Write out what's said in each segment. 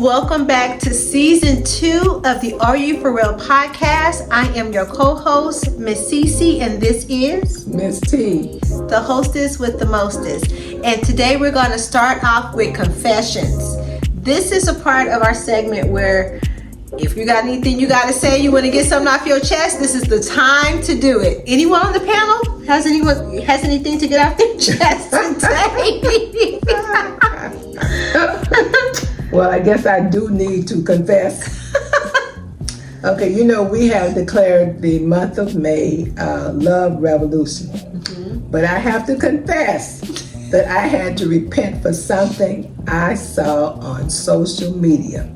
Welcome back to season 2 of the Are You For Real podcast. I am your co-host, Miss Cece, and this is Miss T, the hostess with the mostest. And today we're going to start off with confessions. This is a part of our segment where if you got anything you got to say, you want to get something off your chest, this is the time to do it. Anyone on the panel has anything to get off their chest today? Well, I guess I do need to confess. Okay, we have declared the month of May Love Revolution. Mm-hmm. But I have to confess that I had to repent for something I saw on social media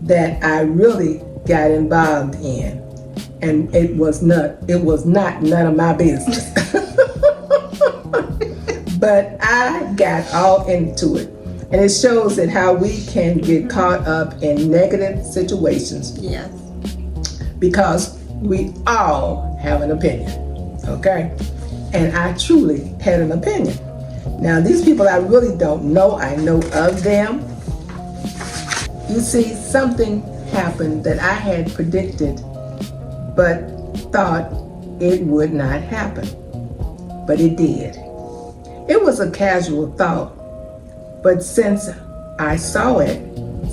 that I really got involved in. And it was not none of my business. But I got all into it. And it shows that how we can get caught up in negative situations. Yes. Because we all have an opinion, okay? And I truly had an opinion. Now, these people I really don't know. I know of them. You see, something happened that I had predicted, but thought it would not happen. But it did. It was a casual thought. But since I saw it,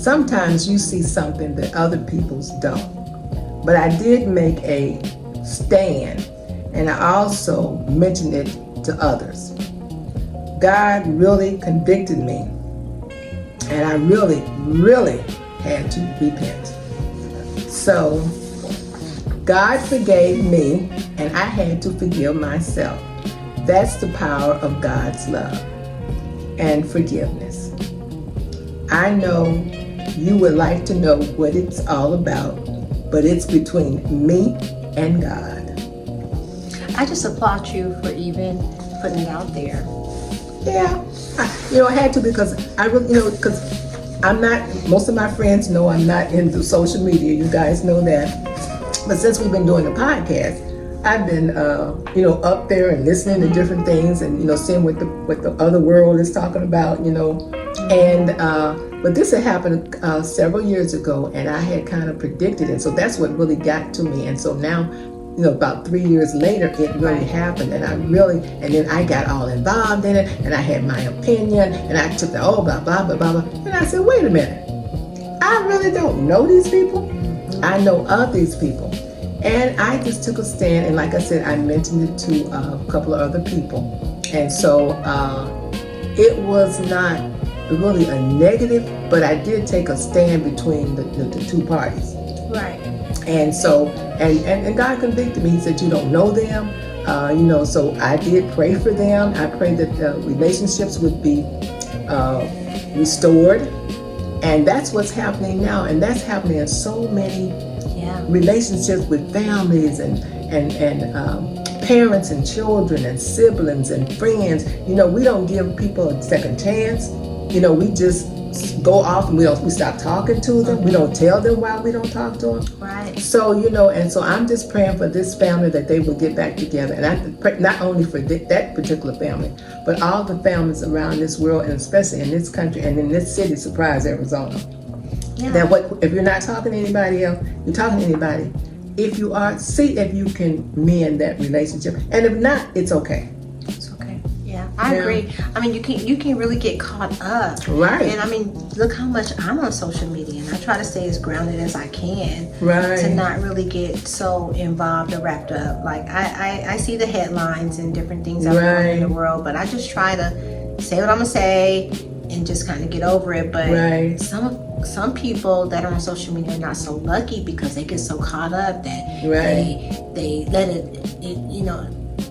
sometimes you see something that other people's don't. But I did make a stand, and I also mentioned it to others. God really convicted me, and I really, really had to repent. So God forgave me, and I had to forgive myself. That's the power of God's love and forgiveness. I know you would like to know what it's all about, but it's between me and God. I just applaud you for even putting it out there. Yeah, I had to because I really, because I'm not, most of my friends know I'm not into social media. You guys know that. But since we've been doing the podcast, I've been, up there and listening to different things and, seeing what the other world is talking about, And, but this had happened several years ago, and I had kind of predicted it. So that's what really got to me. And so now, about 3 years later, it really happened. And and then I got all involved in it, and I had my opinion, and I took the, blah, blah, blah, blah. And I said, wait a minute. I really don't know these people. I know of these people. And I just took a stand, and like I said, I mentioned it to a couple of other people. And so it was not really a negative, but I did take a stand between the two parties. Right. And so, and God convicted me. He said, you don't know them, so I did pray for them. I prayed that the relationships would be restored. And that's what's happening now. And that's happening in so many relationships with families and parents and children and siblings and friends. We don't give people a second chance. We just go off and we stop talking to them. We don't tell them why we don't talk to them. Right. So, and so I'm just praying for this family that they will get back together. And I pray not only for that particular family, but all the families around this world, and especially in this country and in this city, Surprise, Arizona. Yeah. That if you're not talking to anybody else, you're talking to anybody. If you are, see if you can mend that relationship. And if not, it's okay. It's okay. Yeah, I agree. I mean, you can really get caught up. Right. And I mean, look how much I'm on social media, and I try to stay as grounded as I can. Right. To not really get so involved or wrapped up. Like I see the headlines and different things out there in the world, but I just try to say what I'm gonna say and just kind of get over it. But some people that are on social media are not so lucky because they get so caught up that they let it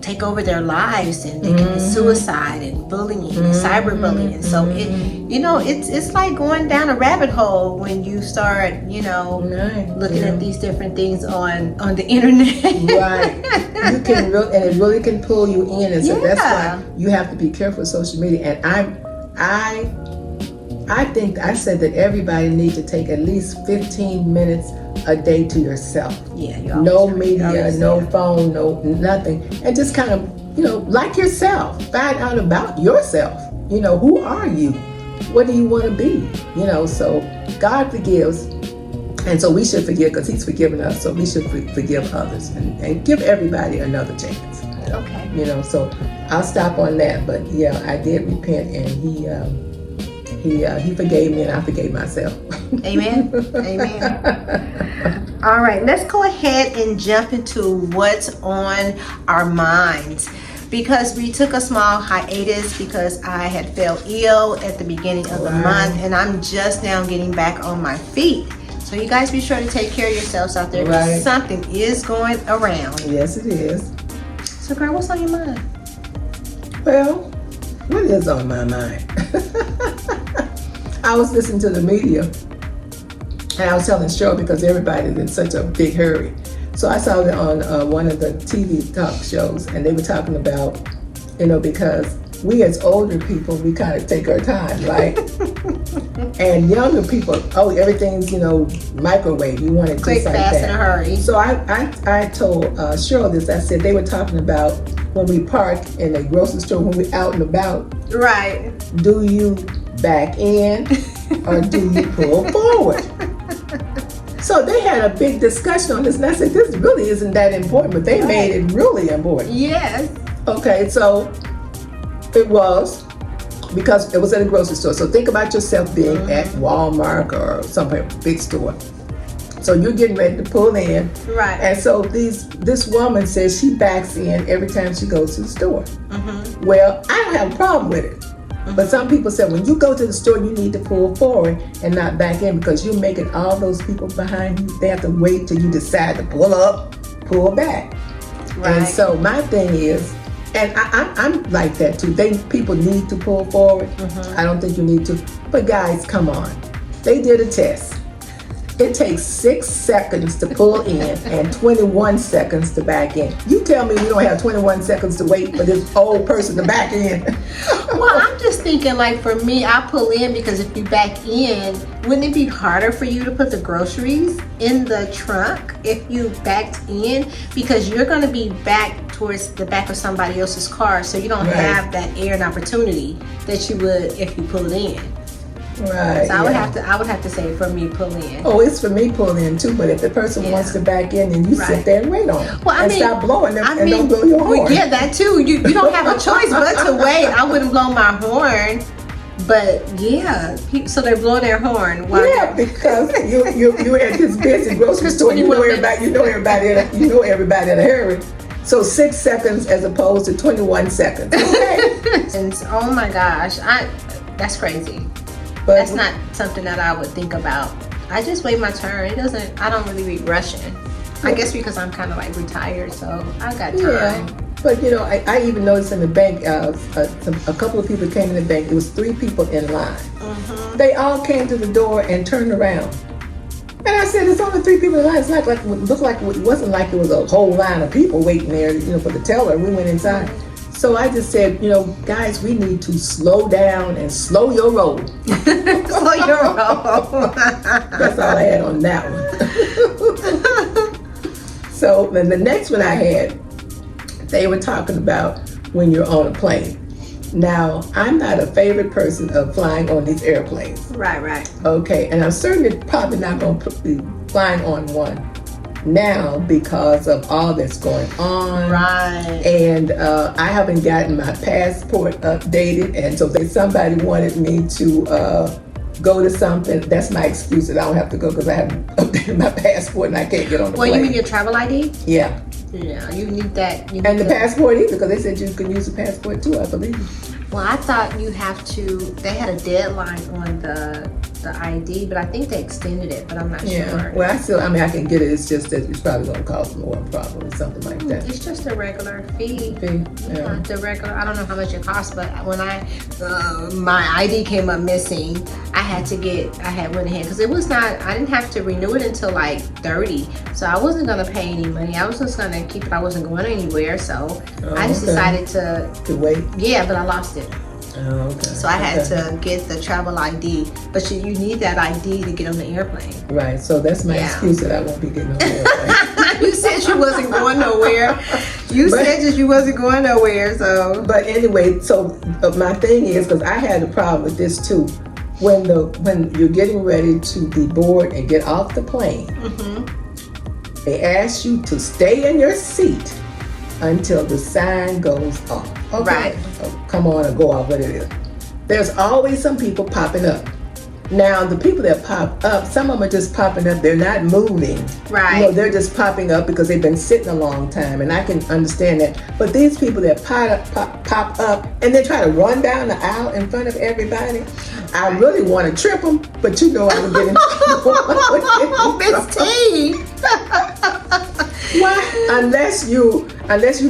take over their lives, and they commit suicide and bullying and cyberbullying. And so it's like going down a rabbit hole when you start looking at these different things on the internet. Right. You can and it really can pull you in, and so that's why you have to be careful with social media. And I think I said that everybody needs to take at least 15 minutes a day to yourself. Yeah, no media, no phone, no nothing, and just kind of like yourself. Find out about yourself. Who are you? What do you want to be? So God forgives, and so we should forgive because He's forgiven us. So we should forgive others and give everybody another chance. Okay. You know, so I'll stop on that. But yeah, I did repent, and He forgave me, and I forgave myself. Amen. Amen. All right, let's go ahead and jump into what's on our minds. Because we took a small hiatus because I had fell ill at the beginning of the month, and I'm just now getting back on my feet. So you guys be sure to take care of yourselves out there because something is going around. Yes, it is. So girl, what's on your mind? Well, what is on my mind? I was listening to the media, and I was telling Cheryl because everybody's in such a big hurry. So I saw it on one of the TV talk shows, and they were talking about, you know, because we as older people, we kind of take our time, right? And younger people, everything's, you know, microwave. You want it just quick, like fast, that. in a hurry. So I told Cheryl this. I said they were talking about when we park in a grocery store, when we're out and about. Right. Do you back in or do you pull forward? So they had a big discussion on this, and I said, this really isn't that important, but they made it really important. Yes. Okay, so it was, because it was at a grocery store. So think about yourself being at Walmart or some big store. So you're getting ready to pull in. Right. And so this woman says she backs in every time she goes to the store. Well, I don't have a problem with it. But some people said when you go to the store, you need to pull forward and not back in because you're making all those people behind you, they have to wait till you decide to pull up, pull back. Right. And so my thing is, and I'm like that too. People need to pull forward. I don't think you need to. But guys, come on. They did a test. It takes 6 seconds to pull in and 21 seconds to back in. You tell me you don't have 21 seconds to wait for this old person to back in. Well, I'm just thinking, like, for me, I pull in because if you back in, wouldn't it be harder for you to put the groceries in the trunk if you backed in? Because you're going to be back towards the back of somebody else's car, so you don't have that air and opportunity that you would if you pulled in. Right. So I would have to say for me pull in. Oh, it's for me pull in too. But if the person wants to back in, and you sit there and wait on them, and stop blowing them, and don't blow your horn. Well, yeah, that too. You don't have a choice but to wait. I wouldn't blow my horn, but yeah. So they're blowing their horn. Because you're at this busy grocery store. You know everybody in a hurry. So 6 seconds as opposed to 21 seconds. Okay. And oh my gosh, that's crazy. But that's not something that I would think about. I just wait my turn. I don't really be rushing. I guess because I'm kind of like retired, so I got time. Yeah. But you know, I even noticed in the bank, a couple of people came in the bank. It was 3 people in line. They all came to the door and turned around. And I said, "There's only 3 people in line. It's not like it wasn't like it was a whole line of people waiting there, you know, for the teller." We went inside. So I just said, you know, guys, we need to slow down and slow your roll. Slow your roll. That's all I had on that one. So then the next one I had, they were talking about when you're on a plane. Now, I'm not a favorite person of flying on these airplanes. Right. Okay, and I'm certainly probably not going to be flying on one now because of all that's going on. Right. And I haven't gotten my passport updated, and so if somebody wanted me to go to something, that's my excuse that I don't have to go because I haven't updated my passport and I can't get on the plane. Well, you mean your travel ID? Yeah. Yeah, you need that. And the passport either, because they said you can use the passport too, I believe. Well, I thought you have to, they had a deadline on the ID, but I think they extended it, but I'm not sure. Well, I can get it. It's just that it's probably going to cost more, probably, something like that. It's just a regular fee. Yeah. The regular, I don't know how much it costs, but when my ID came up missing, I went ahead, because I didn't have to renew it until like 30, so I wasn't going to pay any money. I was just going to keep it. I wasn't going anywhere, so I just decided to wait. Yeah, but I lost it. Oh, okay. So I had to get the travel ID, but you need that ID to get on the airplane. Right, so that's my excuse that I won't be getting on the airplane. You said you wasn't going nowhere. Said you wasn't going nowhere, so. But anyway, so my thing is, because I had a problem with this too. when you're getting ready to be board and get off the plane, they ask you to stay in your seat until the sign goes off. Okay. Right. Oh, come on, or go off, what it is. There's always some people popping up. Now, the people that pop up, some of them are just popping up. They're not moving. Right. You know, they're just popping up because they've been sitting a long time, and I can understand that. But these people that pop up and they try to run down the aisle in front of everybody, I really want to trip them, but you know I would get in trouble. Oh, Miss T. Why? Unless you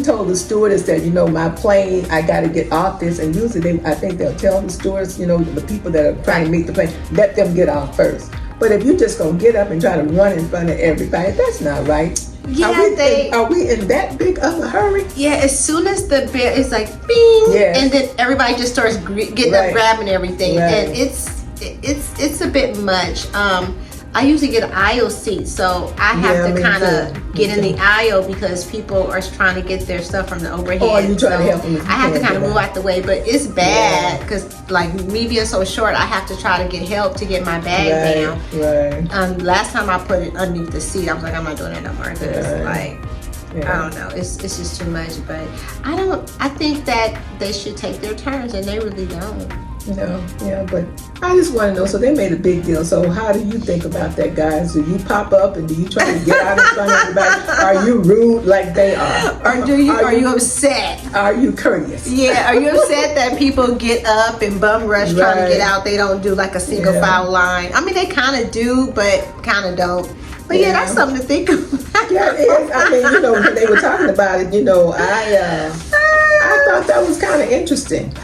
told the stewardess that, you know, my plane, I got to get off this, and usually I think they'll tell the stewardess, you know, the people that are trying to meet the plane, let them get off first. But if you just gonna get up and try to run in front of everybody, that's not right. Yeah, are we in that big of a hurry? Yeah, as soon as the bell is like bing, yes. And then everybody just starts getting up, grabbing everything, and it's a bit much. I usually get an aisle seat, so I have to kind of get in the aisle because people are trying to get their stuff from the overhead. Oh, you trying to help them? I have to kind of move out the way, but it's bad because, like, me being so short, I have to try to get help to get my bag down. Right. Last time I put it underneath the seat, I was like, I'm not doing that no more because, I don't know, it's just too much. But I think that they should take their turns, and they really don't. But I just want to know, so they made a big deal. So how do you think about that, guys? Do you pop up and do you try to get out in front of everybody? Are you rude like they are? Or are you upset? Are you courteous? Yeah, are you upset that people get up and bum rush trying to get out? They don't do like a single file line. I mean, they kind of do, but kind of don't. But that's something to think about. Yeah, it is. I mean, you know, when they were talking about it, you know, I thought that was kind of interesting.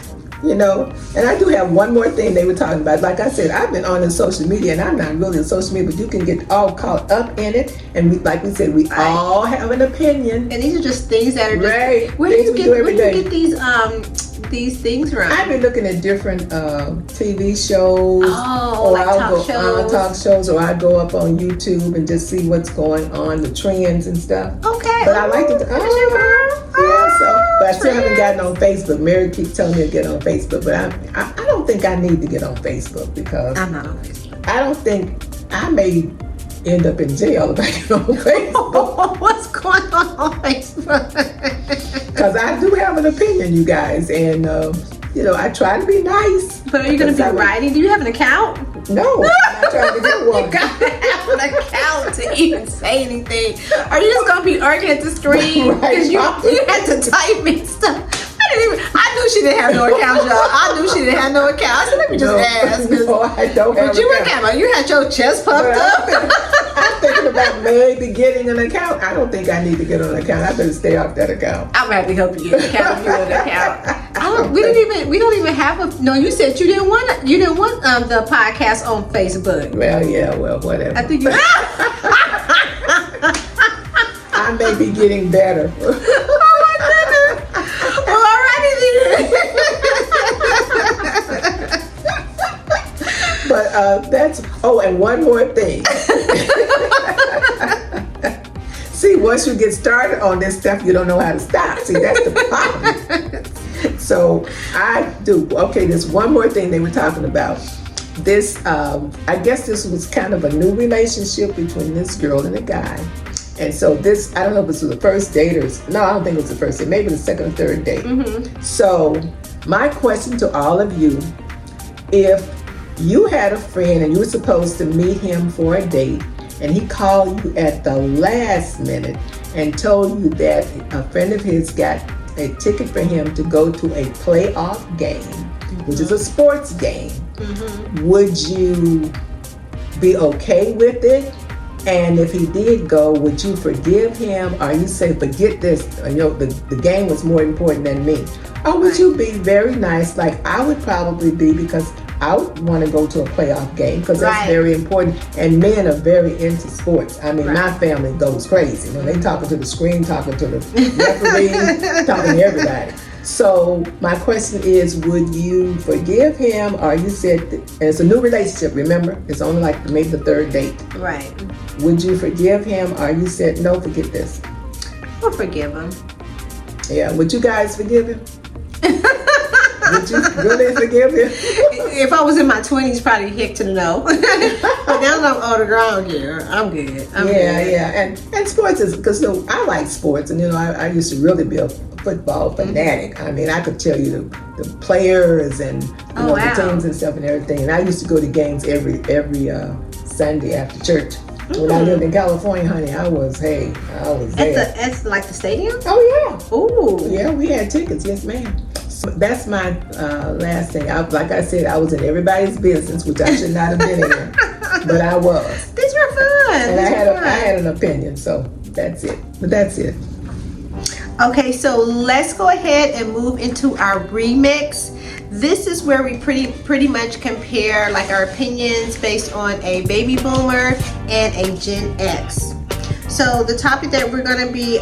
You know, and I do have one more thing they were talking about. Like I said, I've been on the social media, and I'm not really on social media, but you can get all caught up in it. And like we said, we all have an opinion. And these are just things that are just, right. Where do you get these things from? I've been looking at different TV shows. Oh, like talk shows, or I go up on YouTube and just see what's going on, the trends and stuff. Okay. But I like to. But I still haven't gotten on Facebook. Mary keeps telling me to get on Facebook, but I don't think I need to get on Facebook because I'm not on Facebook. I don't think I may end up in jail if I get on Facebook. What's going on Facebook? Because I do have an opinion, you guys, and you know, I try to be nice. But are you going to be writing? Do you have an account? No, I'm not trying to get one. You got to have an account to even say anything. Are you just going to be arguing at the screen? Because you had to type in stuff. I knew she didn't have no account, y'all. I knew she didn't have no account. I said, let me just ask. No, I don't have an account. You had your chest puffed up. I'm thinking about maybe getting an account. I don't think I need to get on an account. I better stay off that account. I'm happy to help you get an account if you want an account. We don't even have a. No, you said you didn't want the podcast on Facebook. Well, whatever. I think you. I may be getting better. Oh my goodness. Well, alrighty then. But that's. Oh, and one more thing. See, once you get started on this stuff, you don't know how to stop. See, that's the problem. So I do. Okay, there's one more thing they were talking about. This, I guess this was kind of a new relationship between this girl and a guy. And so this, I don't know if this was the first date or, no, I don't think it was the first date, maybe the second or third date. Mm-hmm. So my question to all of you, if you had a friend and you were supposed to meet him for a date, and he called you at the last minute and told you that a friend of his got a ticket for him to go to a playoff game, which is a sports game, would you be okay with it? And if he did go, would you forgive him? Or you say, forget this, you know, the game was more important than me? Or would you be very nice, like I would probably be, because I would want to go to a playoff game because that's very important. And men are very into sports. I mean, my family goes crazy. You know, they talking to the screen, talking to the referee, talking to everybody. So my question is, would you forgive him? Or you said, and it's a new relationship, remember? It's only like maybe the third date. Right. Would you forgive him? Or you said, no, forget this? I'll forgive him. Yeah, would you guys forgive him? Would you really forgive him? if I was in my 20s, probably heck to the no. But now that I'm older, girl, I don't care. I'm good. I'm good. Yeah. And sports is, because I like sports, and I used to really be a football fanatic. I mean, I could tell you the players and the teams and stuff and everything. And I used to go to games every Sunday after church. When I lived in California, honey, I was there. At like the stadium? Oh, yeah. Ooh. Yeah, we had tickets. Yes, ma'am. So that's my last thing. Like I said, I was in everybody's business, which I should not have been in. But I was. These were fun. And I had an opinion, so that's it. But that's it. Okay, so let's go ahead and move into our remix. This is where we pretty much compare like our opinions based on a baby boomer and a Gen X. So the topic that we're going to be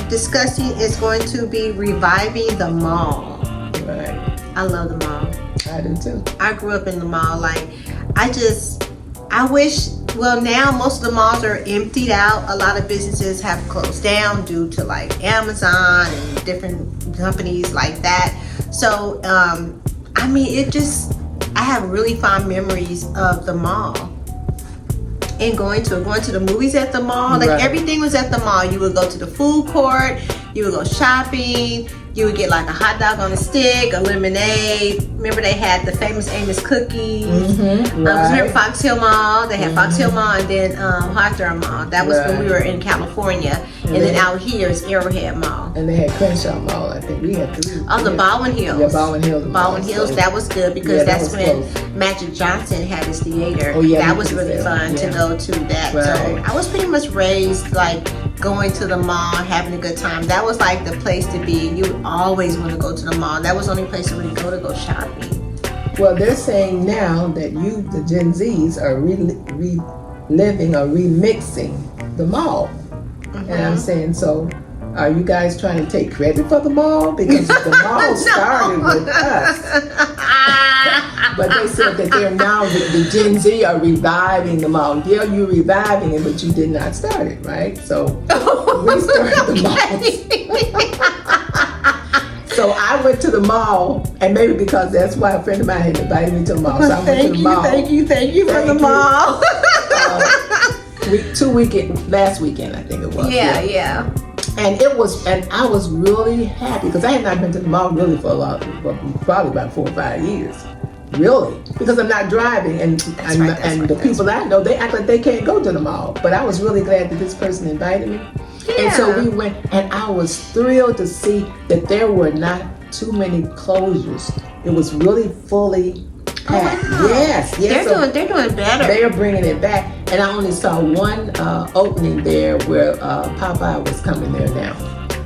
discussing is going to be reviving the mall. Right. I love the mall. I do too. I grew up in the mall. Like, I wish, well, now most of the malls are emptied out. A lot of businesses have closed down due to like Amazon and different companies like that. So, I mean, I have really fond memories of the mall and going to the movies at the mall. Like, everything was at the mall. You would go to the food court, you would go shopping, you would get like a hot dog on a stick, a lemonade. Remember they had the famous Amos cookies. Remember Fox Hill Mall? They had Fox Hill Mall and then Hawthorne Mall. That was when we were in California. And then out here is Arrowhead Mall. And they had Crenshaw Mall. I think we had three. Oh, the Baldwin Hills. Yeah, Baldwin Hills. Baldwin Hills, that was good because that's when Magic Johnson had his theater. Oh, yeah, that was really fun to go to that. So I was pretty much raised like going to the mall, having a good time. That was like the place to be. You would always want to go to the mall. That was the only place to really go shopping. Well, they're saying now that the Gen Zs, are reliving or remixing the mall. And I'm saying, so are you guys trying to take credit for the mall? Because the mall started with us. But they said that they're now, the Gen Z are reviving the mall. Yeah, you're reviving it, but you did not start it, right? So we started the mall. So I went to the mall, and maybe because that's why a friend of mine had invited me to the mall. So I went to the mall. Thank you for the mall. Last weekend, I think it was. Yeah. And I was really happy because I had not been to the mall really for probably about 4 or 5 years. Really, because I'm not driving, and the people that I know, they act like they can't go to the mall. But I was really glad that this person invited me. Yeah. And so we went, and I was thrilled to see that there were not too many closures. It was really fully packed. Oh, wow. Yes. They're doing better. They are bringing it back, and I only saw one opening there where Popeye was coming there now.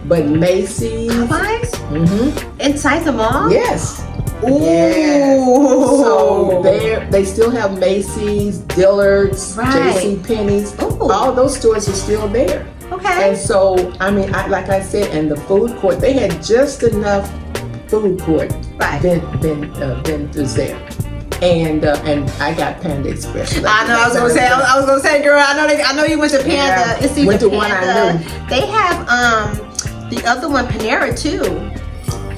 But Macy's. Popeyes? Mm-hmm. Inside the mall? Yes. Ooh. Yes. So they still have Macy's, Dillard's, JCPenney's. Ooh. All those stores are still there. Okay. And so, I mean, like I said, and the food court, they had just enough food court vendors there. And I got Panda Express. I was gonna say, girl, I know you went to Panda. Yeah. Went to one I knew. They have the other one, Panera too.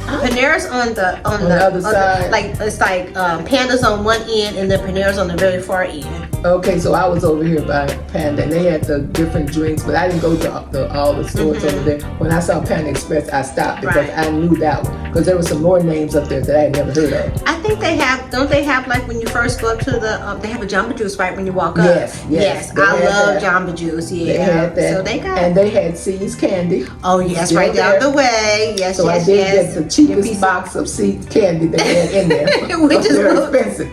Panera's on the other side. It's like Panda's on one end and then Panera's on the very far end. Okay, so I was over here by Panda, and they had the different drinks, but I didn't go to all the stores over there. When I saw Panda Express, I stopped because I knew that one, because there were some more names up there that I had never heard of. I think don't they have like when you first go up to the, they have a Jamba Juice right when you walk up? Yes. I love Jamba Juice, yeah. They had that. So they got. And they had See's Candy. Oh, yes, right down the way. Yes, so I did get the cheapest box of See's Candy they had in there. Which is expensive.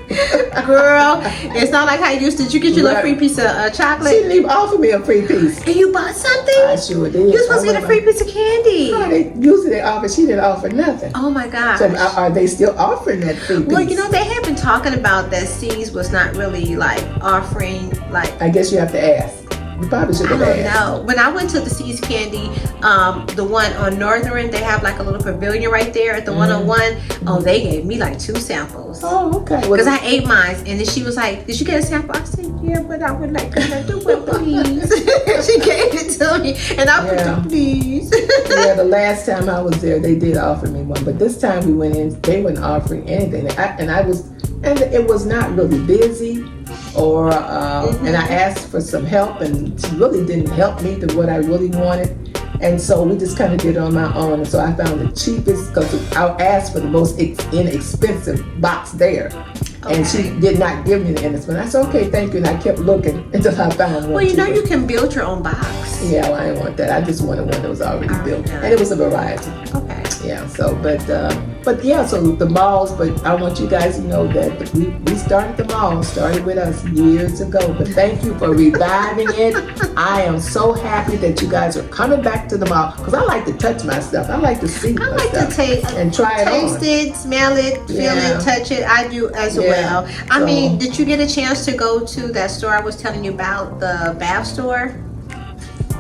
Girl, it's not like how you used to. Did you get your little free piece of chocolate? She didn't even offer me a free piece. And you bought something? I sure did. You were supposed to get a free piece of candy. No, usually they offer. She didn't offer nothing. Oh my gosh. So are they still offering that free piece? Well, you know, they have been talking about that See's was not really like offering like. I guess you have to ask. You probably should have asked. I don't know. When I went to the See's Candy, the one on Northern, they have like a little pavilion right there at the 101. Oh, they gave me like 2 samples. Oh, okay. Because I ate mine, and then she was like, "Did you get a sample?" I said, "Yeah, but I would like another one, please." She gave it to me, and I put please. Yeah, the last time I was there, they did offer me one, but this time we went in, they weren't offering anything, and and it was not really busy. Or and I asked for some help, and she really didn't help me to what I really wanted. And so we just kind of did it on my own. And so I found the cheapest, because I asked for the most inexpensive box there. Okay. And she did not give me the inexpensive. I said, okay, thank you. And I kept looking until I found one. Well, you know, you can build your own box. Yeah, well, I didn't want that. I just wanted one that was already built. And it was a variety. Okay. Yeah, so, but yeah, so the malls, but I want you guys to know that we started the mall, started with us years ago. But thank you for reviving it. I am so happy that you guys are coming back to the mall, because I like to touch my stuff. I like to see my stuff and try it on. Taste it, smell it, feel it, touch it. I do as well. I mean, did you get a chance to go to that store I was telling you about, the bath store?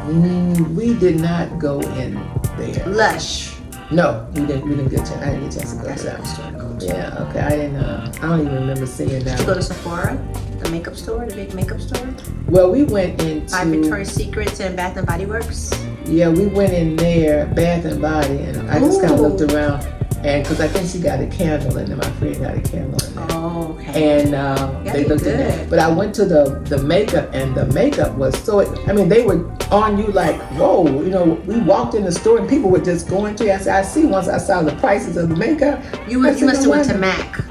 We did not go in there. Lush. No, we didn't get a chance. I didn't get a chance to go to that store. Yeah, okay. I don't even remember seeing that. Did you go to Sephora, the makeup store, the big makeup store? Well, we went into by Victoria's Secrets and Bath and Body Works. Yeah, we went in there, Bath and Body, and I just kind of looked around, and because I think she got a candle in there. My friend got a candle in there. Oh, okay. And they looked at that. But I went to the makeup, and the makeup was so. I mean, they were on you like, whoa. You know, we walked in the store and people were just going to you. I said, I see. Once I saw the prices of the makeup, you must have went to MAC.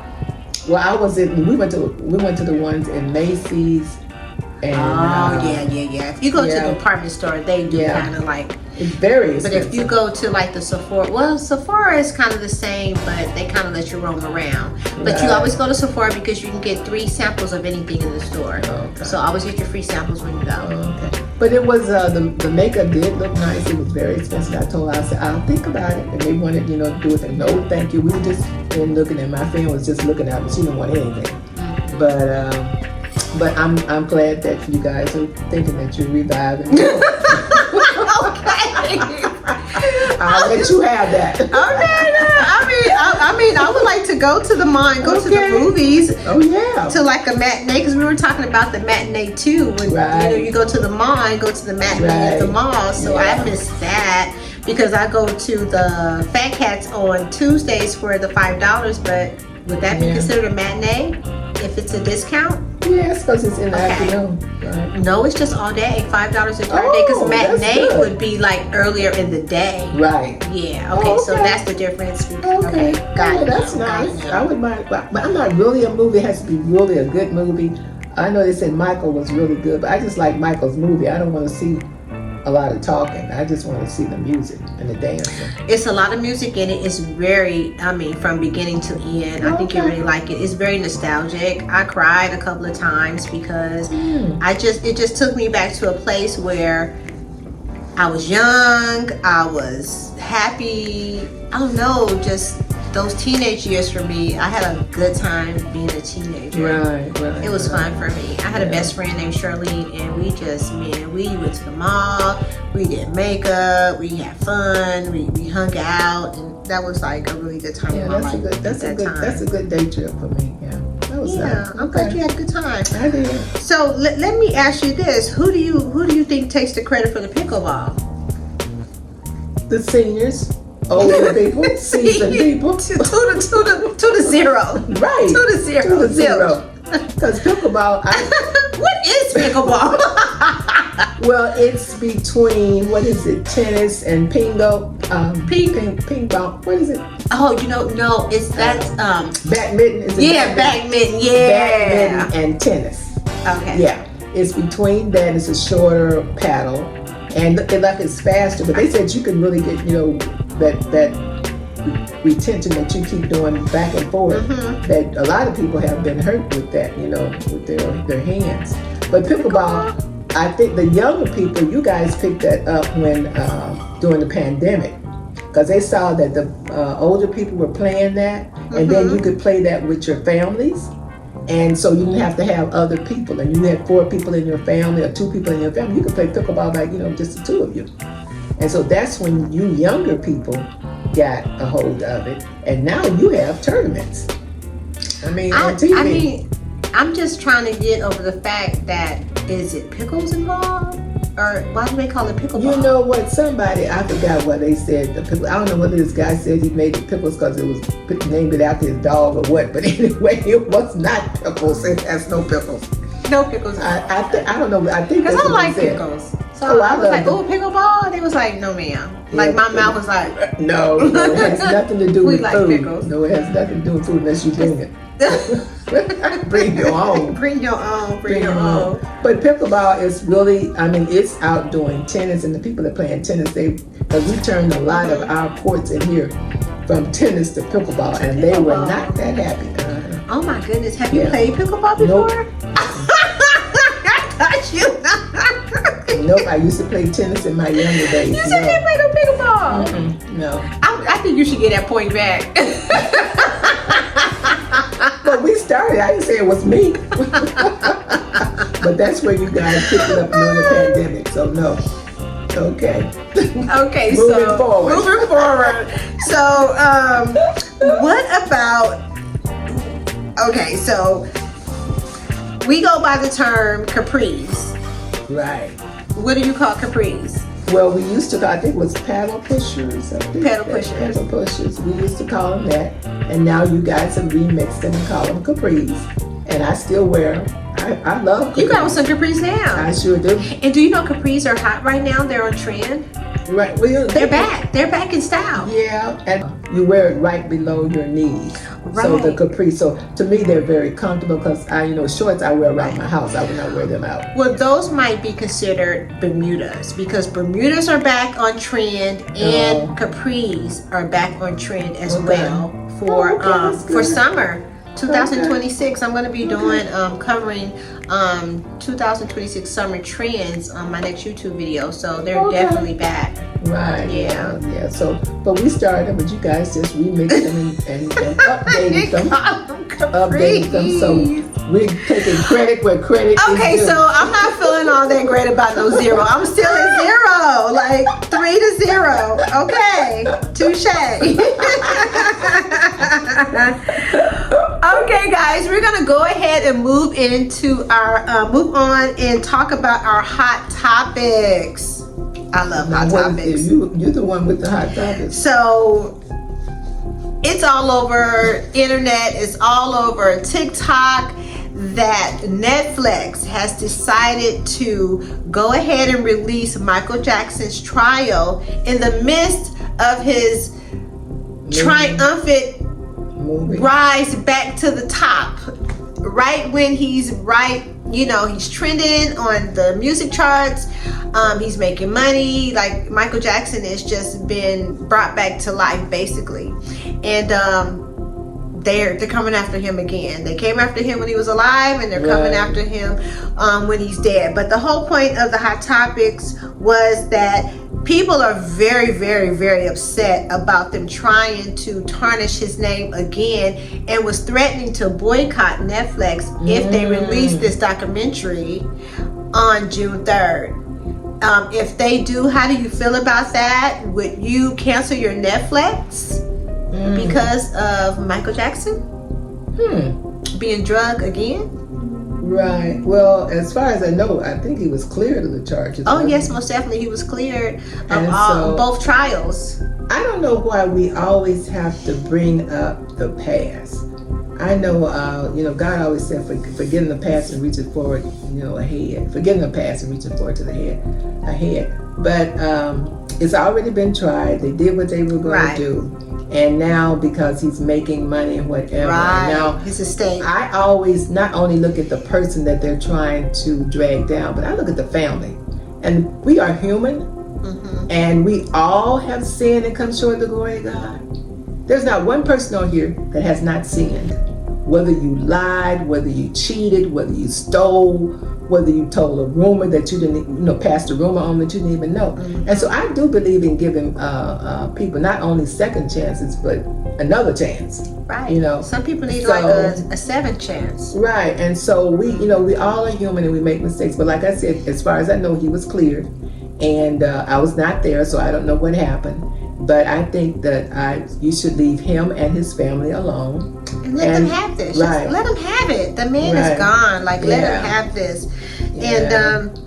Well, we went to the ones in Macy's. And, yeah. If you go to the department store, they do kind of like. It's very expensive. But if you go to like the Sephora, well, Sephora is kind of the same, but they kind of let you roam around. But you always go to Sephora because you can get 3 samples of anything in the store. Okay. So always get your free samples when you go. Okay. But it was the makeup did look nice. It was very expensive. I told her, I said, I'll think about it. And they wanted, to do it. And no, thank you. We were just looking at. My friend was just looking at it. She didn't want anything. But I'm glad that you guys are thinking that you're reviving. I'll let you have that. Okay, I mean, I would like to go to the mall and go to the movies. Oh yeah. To like a matinee, because we were talking about the matinee too. When you go to the mall and go to the matinee at the mall. So I missed that because I go to the Fat Cats on Tuesdays for the $5. But would that be considered a matinee if it's a discount? Yes, because it's in the afternoon. Right. No, it's just all day. $5 a day. Because matinee would be like earlier in the day. Right. Yeah. Okay. So that's the difference. Okay. Got it. That's nice. I would mind, but I'm not really a movie. It has to be really a good movie. I know they said Michael was really good, but I just like Michael's movie. I don't want to see a lot of talking. I just want to see the music and the dancing. It's a lot of music in it. It's very, from beginning to end. I think you really like it. It's very nostalgic. I cried a couple of times because it just took me back to a place where I was young, I was happy. I don't know, just those teenage years for me. I had a good time being a teenager. Right. It was fun for me. I had a best friend named Shirley, and we went to the mall, we did makeup, we had fun, we hung out, and that was like a really good time in my life. That's a good day trip for me. I'm glad you had a good time. I did. So let me ask you this: Who do you think takes the credit for the pickleball? The seniors. Older people, seasoned people. to the zero. Right. To the zero. Because pickleball. What is pickleball? Well, it's between, tennis and pingo. Ping pong. What is it? Oh, no, it's that's badminton. Badminton. Yeah. Badminton and tennis. Okay. Yeah, it's between that. It's a shorter paddle, and it's faster. But they said you can really get that retention that you keep doing back and forth. That a lot of people have been hurt with that. With their hands. But pickleball. I think the younger people, you guys picked that up when during the pandemic, because they saw that the older people were playing that, and then you could play that with your families, and so you didn't have to have other people, and you had 4 people in your family or 2 people in your family. You could play pickleball like just the 2 of you, and so that's when you younger people got a hold of it, and now you have tournaments. On TV. I'm just trying to get over the fact that, is it pickles involved? or why do they call it pickleball? You know what? Somebody, I forgot what they said. The pickle. I don't know whether this guy said he made the pickles because it was named it after his dog or what. But anyway, it was not pickles. It has no pickles. No pickles. I don't know. I think because that's I what like they said. pickles. So I was like, "Oh, pickleball." They was like, "No, ma'am." Like Yeah, my mouth was like, No, it has nothing to do We with like food. pickles. No, it has nothing to do with food unless you bring it. Bring your own. Bring your own. Bring your own. But pickleball is really, I mean, it's outdoing tennis, and the people that playing tennis, because we turned a lot of our courts in here from tennis to pickleball, and they were not that happy. Oh my goodness, have you played pickleball before? Nope. I thought you. Nope, I used to play tennis in my younger days. You said you played no pickleball. No. I think you should get that point back. But we started. I didn't say it was me. But that's where you guys picked it up during the pandemic. So no. Okay. Okay. Moving forward. So, what about? Okay, so we go by the term capris. Right. What do you call capris? Well, we used to, I think it was paddle pushers. Paddle pushers. Paddle pushers. We used to call them that. And now you guys have remixed them and call them capris. And I still wear them. I love capris. You got some capris now. I sure do. And do you know capris are hot right now? They're on trend. Right. Well, They're back. They're back in style. Yeah. And you wear it right below your knees. Right. So the capri. So to me, they're very comfortable because shorts I wear around my house. I would not wear them out. Well, those might be considered Bermudas because Bermudas are back on trend and capris are back on trend as well for summer 2026. I'm going to be doing covering 2026 summer trends on my next YouTube video. So they're definitely back. Right. Yeah. Yeah. So, but we started, but you guys just remixed them and updated them. Updated them. So we're taking credit where credit is Okay, due. so I'm not feeling all that great about no zero. I'm still at 0, like 3 to 0. Okay, touche. Okay, guys, we're gonna go ahead and move into our move on and talk about our hot topics. I love hot topics. You're the one with the hot topics. So it's all over internet, it's all over TikTok that Netflix has decided to go ahead and release Michael Jackson's trial in the midst of his triumphant rise back to the top. Right when he's he's trending on the music charts. He's making money. Like Michael Jackson has just been brought back to life, basically. And they're coming after him again. They came after him when he was alive, and they're coming after him when he's dead. But the whole point of the hot topics was that people are very, very, very upset about them trying to tarnish his name again, and was threatening to boycott Netflix if they release this documentary on June 3rd. If they do, how do you feel about that? Would you cancel your Netflix because of Michael Jackson being drugged again? Right. Well, as far as I know, I think he was cleared of the charges. Oh yes, most definitely, he was cleared of both trials. I don't know why we always have to bring up the past. I know, God always said, forgetting the past and reaching forward, ahead. Forgetting the past and reaching forward to the ahead. But it's already been tried. They did what they were going to do. And now, because he's making money and whatever, now his estate. I always not only look at the person that they're trying to drag down, but I look at the family. And we are human, and we all have sinned and come short of the glory of God. There's not one person on here that has not sinned. Whether you lied, whether you cheated, whether you stole, whether you told a rumor that you didn't, passed a rumor on that you didn't even know. And so I do believe in giving people not only second chances, but another chance. Right. Some people need like a 7th chance. Right. And so we all are human and we make mistakes. But like I said, as far as I know, he was cleared, and I was not there, so I don't know what happened. But I think that you should leave him and his family alone. And let them have this. Just let him have it. The man is gone. Like, let him have this. Yeah. And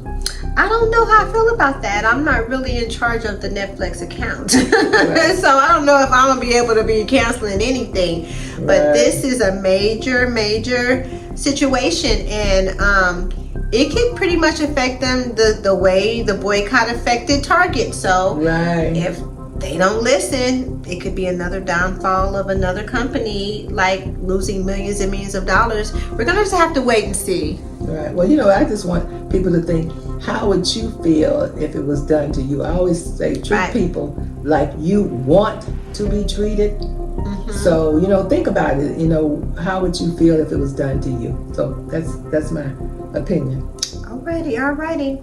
I don't know how I feel about that. I'm not really in charge of the Netflix account. Right. So I don't know if I'm going to be able to be canceling anything. Right. But this is a major situation. And it could pretty much affect them the way the boycott affected Target. So if they don't listen, it could be another downfall of another company, like losing millions and millions of dollars. We're going to just have to wait and see. Right. Well, I just want people to think, how would you feel if it was done to you? I always say, treat people like you want to be treated. Mm-hmm. So, think about it. How would you feel if it was done to you? So that's my opinion. Alrighty.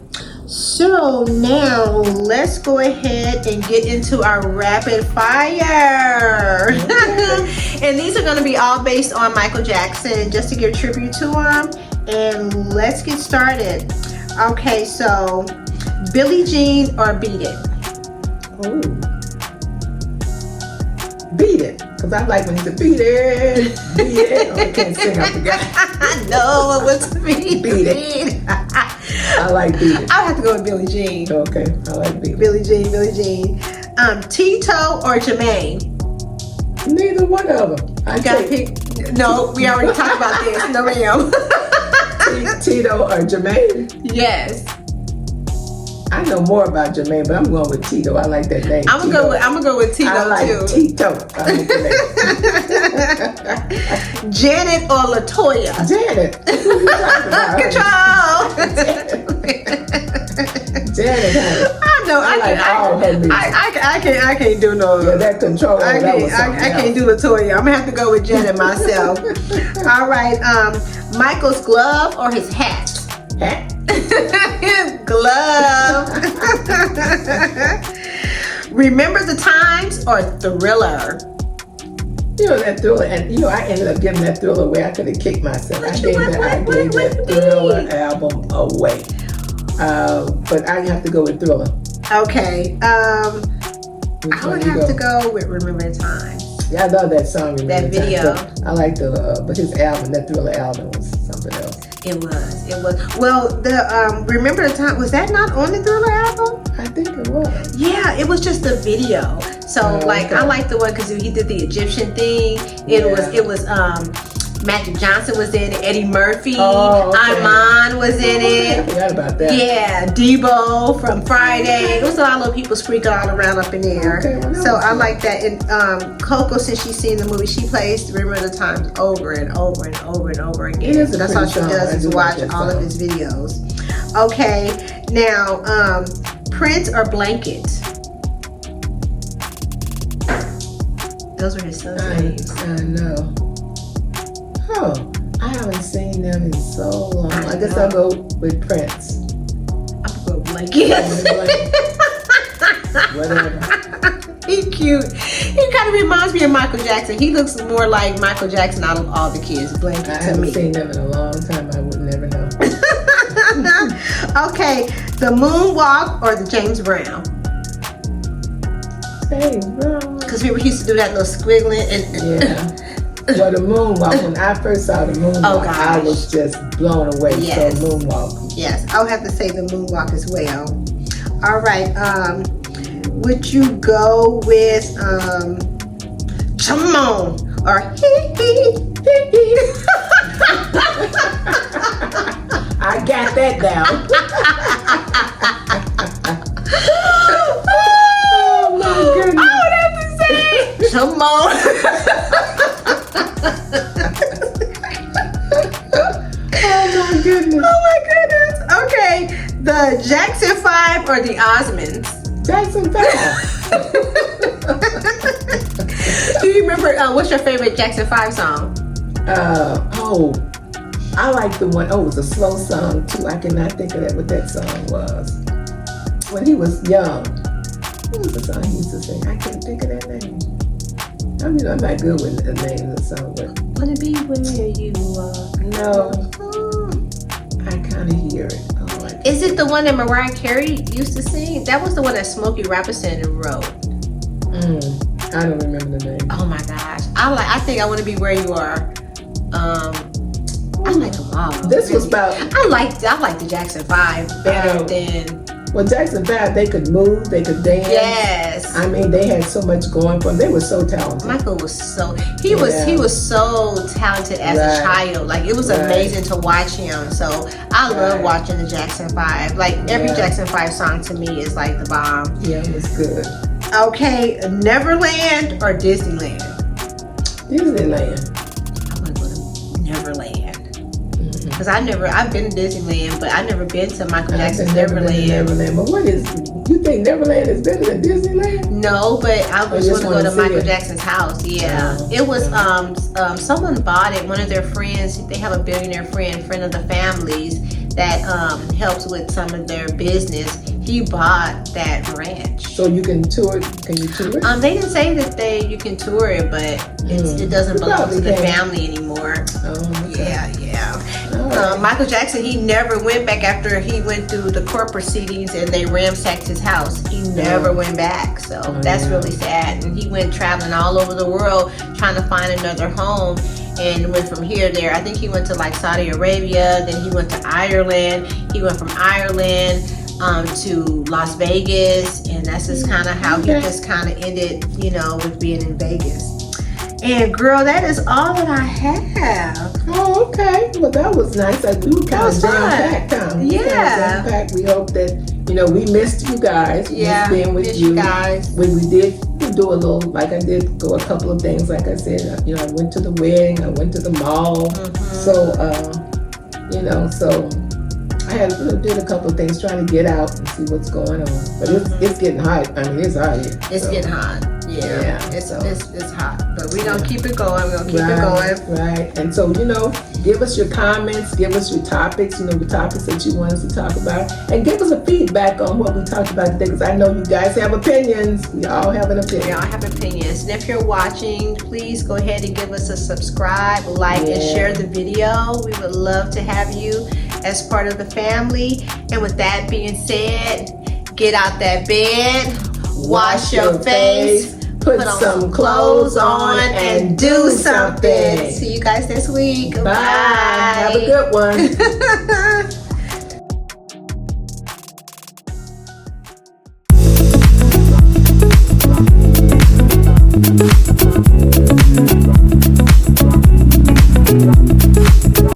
So now let's go ahead and get into our rapid fire. Okay. And these are going to be all based on Michael Jackson, just to give tribute to him. And let's get started. Okay, so Billie Jean or Beat It? Oh, Beat It. Because I like when he said, beat it. Oh, I can't sing, I forgot. I know it was Beat It. I like Beat It. I'll have to go with Billie Jean. Okay, I like Beat It. Billie Jean. Tito or Jermaine? Neither one of them. I gotta pick. No, we already talked about this. No, ma'am. Tito or Jermaine? Yes. I know more about Jermaine, but I'm going with Tito. I like that name. I'm gonna go with Tito I like too. Tito. I like the name. Janet or Latoya? Janet. Control. Janet. I know. I can't do no. Yeah, that control. I can't do Latoya. I'm gonna have to go with Janet myself. All right. Michael's glove or his hat? Hat. Glove. Remember the Times or Thriller? That Thriller, and I ended up giving that Thriller away. I could have kicked myself. I gave that Thriller album away. But I have to go with Thriller. Okay. I would have to go with Remember the Times. Yeah, I love that song. That video. I like but his album, that Thriller album, was something else. It was. Well, the Remember the Time, was that not on the Thriller album? I think it was. Yeah, it was just the video. So okay. I like the one because he did the Egyptian thing. It was Magic Johnson was in it, Eddie Murphy, Iman was in it. I forgot about that. Yeah, Debo from Friday. It was a lot of people sprinkle all around up in there. Okay, so I like that. And Coco, since she's seen the movie, she plays Remember the Times over and over and over and over again. That's all she does is watch all of his videos. Okay, now Prince or Blanket? Those were his son's names. I know. Oh, I haven't seen them in so long. I guess I'll go with Prince. I'll go with Blanket. Whatever. He's cute. He kind of reminds me of Michael Jackson. He looks more like Michael Jackson out of all the kids. Blanket to me. I haven't seen them in a long time. I would never know. Okay, the Moonwalk or the James Brown? James Brown. Because we used to do that little squiggling and yeah. Well, the Moonwalk, when I first saw the Moonwalk, I was just blown away. Yes. So Moonwalk. Yes, I'll have to say the Moonwalk as well. All right, would you go with Come On or Hee Hee Hee Hee? I got that down. Oh my goodness. I would have to say Come On. Oh my goodness. Okay, the Jackson 5 or the Osmonds? Jackson 5. Do you remember, what's your favorite Jackson 5 song? I like the one, it was a slow song too. I cannot think of what that song was. When he was young. What was the song he used to sing? I can't think of that name. I'm not good with the name of the song, but Wanna be where you are. No. I kind of hear it. Is it the one that Mariah Carey used to sing? That was the one that Smokey Robinson wrote. I don't remember the name. Oh my gosh. I think I Wanna Be Where You Are. I like them all. This was about. I like the Jackson 5 better than. Well, Jackson 5, they could move, they could dance. Yes. I mean, they had so much going for them. They were so talented. Michael was so he was so talented as a child. Like it was amazing to watch him. So I love watching the Jackson 5. Like every Jackson 5 song to me is like the bomb. Yeah, it was good. Okay, Neverland or Disneyland? Disneyland. I'm gonna go to Neverland. Because I've been to Disneyland, but I've never been to Michael Jackson's Neverland. Neverland. But you think Neverland is better than Disneyland? No, but I just want to go to Michael Jackson's house. Yeah. It was, someone bought it. One of their friends, they have a billionaire friend of the family's that helps with some of their business. He bought that ranch. So you can tour it? Can you tour it? They didn't say that you can tour it, but it doesn't belong to the family anymore. Oh, okay. Yeah. Michael Jackson, he never went back after he went through the court proceedings and they ransacked his house. He never went back. So that's really sad. And he went traveling all over the world trying to find another home and went from here to there. I think he went to like Saudi Arabia, then he went to Ireland. He went from Ireland to Las Vegas, and that's just kind of how he just kind of ended, with being in Vegas. And girl, that is all that I have. Oh, okay. Well, that was nice. We were kind of jam-packed, huh? Yeah. We hope that, we missed you guys. Yeah, being with you guys. We did do a little, like I did go a couple of things. Like I said, I went to the wedding. I went to the mall. So, so I had did a couple of things trying to get out and see what's going on. But it's getting hot. I mean, it's hot here. It's getting hot. Yeah. It's hot. But we're going to keep it going. We're going to keep it going. Right. And so, give us your comments. Give us your topics, the topics that you want us to talk about. And give us a feedback on what we talked about today. Because I know you guys have opinions. We all have an opinion. We all have opinions. And if you're watching, please go ahead and give us a subscribe, like, and share the video. We would love to have you as part of the family. And with that being said, get out that bed, wash your face, put some clothes on, and do something. See you guys this week. Bye. Have a good one.